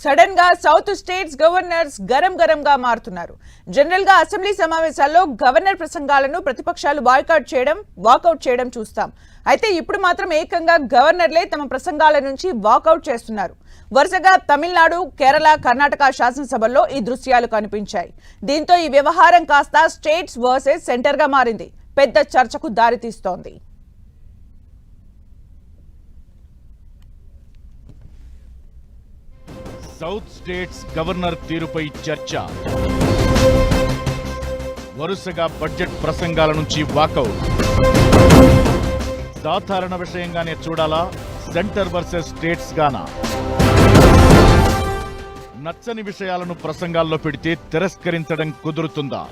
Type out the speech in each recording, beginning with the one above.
Sudden గా south states governors గరంగా మారుతున్నారు. General గా అసెంబ్లీ సమావేశాల్లో గవర్నర్ ప్రసంగాలను ప్రతిపక్షాలు బాయ్కాట్ చేయడం, వాకౌట్ చేయడం చూస్తాం. అయితే ఇప్పుడు మాత్రం ఏకంగా గవర్నర్లే తమ ప్రసంగాల నుంచి వాకౌట్ చేస్తున్నారు. వరుసగా తమిళనాడు, కేరళ, కర్ణాటక శాసనసభల్లో ఈ దృశ్యాలు కనిపించాయి. దీంతో ఈ వ్యవహారం కాస్త స్టేట్స్ వర్సెస్ సెంటర్ గా మారింది. పెద్ద చర్చకు దారితీస్తోంది. సౌత్ స్టేట్స్ గవర్నర్ తీరుపై చర్చ. వరుసగా బడ్జెట్ ప్రసంగాల నుంచి వాకౌట్. సాధారణ విషయంగానే చూడాలా, సెంటర్ వర్సెస్ స్టేట్స్ గానా? నచ్చని విషయాలను ప్రసంగాల్లో పెడితే తిరస్కరించడం కుదురుతుందా?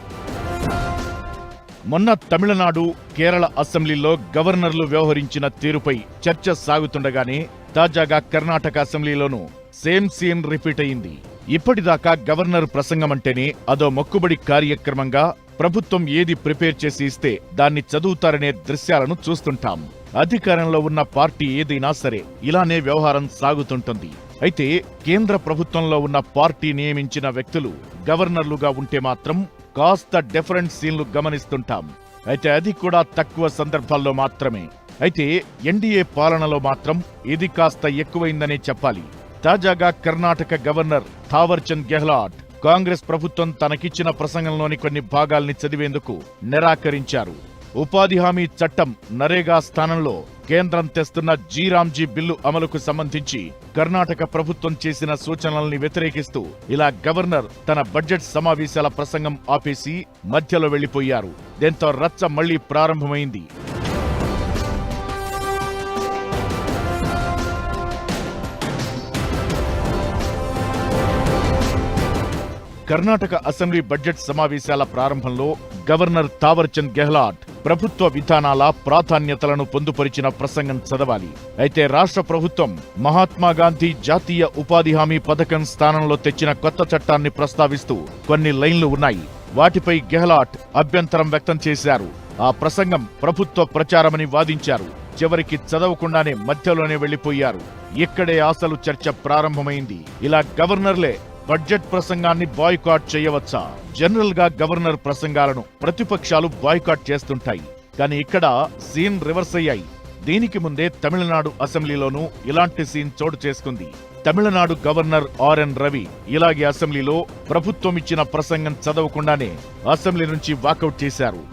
మొన్న తమిళనాడు, కేరళ అసెంబ్లీలో గవర్నర్లు వ్యవహరించిన తీరుపై చర్చ సాగుతుండగానే తాజాగా కర్ణాటక అసెంబ్లీలోనూ సేమ్ సీన్ రిపీట్ అయింది. ఇప్పటిదాకా గవర్నర్ ప్రసంగం అంటేనే అదో మొక్కుబడి కార్యక్రమంగా ప్రభుత్వం ఏది ప్రిపేర్ చేసి ఇస్తే దాన్ని చదువుతారనే దృశ్యాలను చూస్తుంటాం. అధికారంలో ఉన్న పార్టీ ఏదైనా సరే ఇలానే వ్యవహారం సాగుతుంటుంది. అయితే కేంద్ర ప్రభుత్వంలో ఉన్న పార్టీ నియమించిన వ్యక్తులు గవర్నర్లుగా ఉంటే మాత్రం కాస్త డిఫరెంట్ సీన్లు గమనిస్తుంటాం. అయితే అది కూడా తక్కువ సందర్భాల్లో మాత్రమే. అయితే ఎన్డీఏ పాలనలో మాత్రం ఇది కాస్త ఎక్కువైందనే చెప్పాలి. తాజాగా కర్ణాటక గవర్నర్ థావర్చంద్ గెహ్లాట్ కాంగ్రెస్ ప్రభుత్వం తనకిచ్చిన ప్రసంగంలోని కొన్ని భాగాల్ని చదివేందుకు నిరాకరించారు. ఉపాధి హామీ చట్టం నరేగా స్థానంలో కేంద్రం తెస్తున్న జీరాంజీ బిల్లు అమలుకు సంబంధించి కర్ణాటక ప్రభుత్వం చేసిన సూచనల్ని వ్యతిరేకిస్తూ ఇలా గవర్నర్ తన బడ్జెట్ సమావేశాల ప్రసంగం ఆపేసి మధ్యలో వెళ్లిపోయారు. దీంతో రచ్చ మళ్లీ ప్రారంభమైంది. కర్ణాటక అసెంబ్లీ బడ్జెట్ సమావేశాల ప్రారంభంలో గవర్నర్ థావర్చంద్ గెహ్లాట్ ప్రభుత్వ విధానాల ప్రాధాన్యతలను పొందుపరిచిన ప్రసంగం చదవాలి. అయితే రాష్ట్ర ప్రభుత్వం మహాత్మాగాంధీ జాతీయ ఉపాధి హామీ పథకం స్థానంలో తెచ్చిన కొత్త చట్టాన్ని ప్రస్తావిస్తూ కొన్ని లైన్లు ఉన్నాయి. వాటిపై గెహ్లాట్ అభ్యంతరం వ్యక్తం చేశారు. ఆ ప్రసంగం ప్రభుత్వ ప్రచారమని వాదించారు. చివరికి చదవకుండానే మధ్యలోనే వెళ్లిపోయారు. ఇక్కడే అసలు చర్చ ప్రారంభమైంది. ఇలా గవర్నర్లే బడ్జెట్ ప్రసంగాన్ని బాయ్కాట్ చేయవచ్చా? జనరల్ గా గవర్నర్ ప్రసంగాలను ప్రతిపక్షాలు బాయ్కాట్ చేస్తుంటాయి. కానీ ఇక్కడ సీన్ రివర్స్ అయ్యాయి. దీనికి ముందే తమిళనాడు అసెంబ్లీలోనూ ఇలాంటి సీన్ చోటు చేసుకుంది. తమిళనాడు గవర్నర్ ఆర్ఎన్ రవి ఇలాగే అసెంబ్లీలో ప్రభుత్వం ఇచ్చిన ప్రసంగం చదవకుండానే అసెంబ్లీ నుంచి వాకౌట్ చేశారు.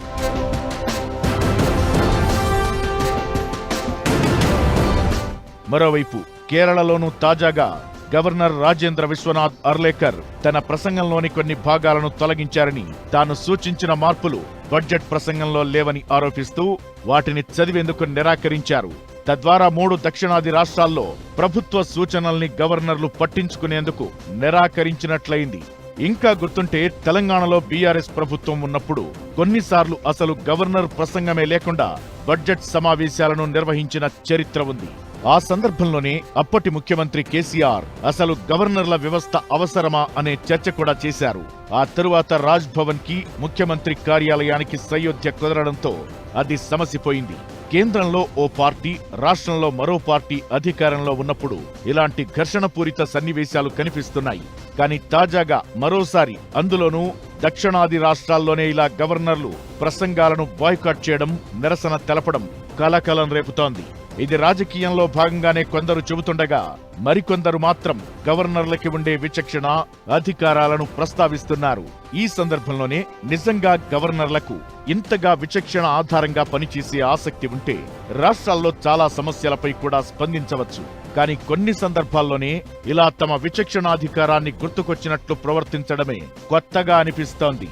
మరోవైపు కేరళలోనూ తాజాగా గవర్నర్ రాజేంద్ర విశ్వనాథ్ అర్లేకర్ తన ప్రసంగంలోని కొన్ని భాగాలను తొలగించారని, తాను సూచించిన మార్పులు బడ్జెట్ ప్రసంగంలో లేవని ఆరోపిస్తూ వాటిని చదివేందుకు నిరాకరించారు. తద్వారా 3 దక్షిణాది రాష్ట్రాల్లో ప్రభుత్వ సూచనల్ని గవర్నర్లు పట్టించుకునేందుకు నిరాకరించినట్లయింది. ఇంకా గుర్తుంటే తెలంగాణలో బీఆర్ఎస్ ప్రభుత్వం ఉన్నప్పుడు కొన్నిసార్లు అసలు గవర్నర్ ప్రసంగమే లేకుండా బడ్జెట్ సమావేశాలను నిర్వహించిన చరిత్ర ఉంది. ఆ సందర్భంలోనే అప్పటి ముఖ్యమంత్రి కేసీఆర్ అసలు గవర్నర్ల వ్యవస్థ అవసరమా అనే చర్చ కూడా చేశారు. ఆ తరువాత రాజ్ భవన్ కి, ముఖ్యమంత్రి కార్యాలయానికి సయోధ్య కుదరడంతో అది సమసిపోయింది. కేంద్రంలో ఓ పార్టీ, రాష్ట్రంలో మరో పార్టీ అధికారంలో ఉన్నప్పుడు ఇలాంటి ఘర్షణపూరిత సన్నివేశాలు కనిపిస్తున్నాయి. కానీ తాజాగా మరోసారి, అందులోనూ దక్షిణాది రాష్ట్రాల్లోనే ఇలా గవర్నర్లు ప్రసంగాలను బాయ్కాట్ చేయడం, నిరసన తెలపడం కలకలం రేపుతోంది. ఇది రాజకీయంలో భాగంగానే కొందరు చెబుతుండగా, మరికొందరు మాత్రం గవర్నర్లకి ఉండే విచక్షణ, అధికారాలను ప్రస్తావిస్తున్నారు. ఈ సందర్భంలోనే నిజంగా గవర్నర్లకు ఇంతగా విచక్షణ ఆధారంగా పనిచేసే ఆసక్తి ఉంటే రాష్ట్రాల్లో చాలా సమస్యలపై కూడా స్పందించవచ్చు. కానీ కొన్ని సందర్భాల్లోనే ఇలా తమ విచక్షణాధికారాన్ని గుర్తుకొచ్చినట్లు ప్రవర్తించడమే కొత్తగా అనిపిస్తోంది.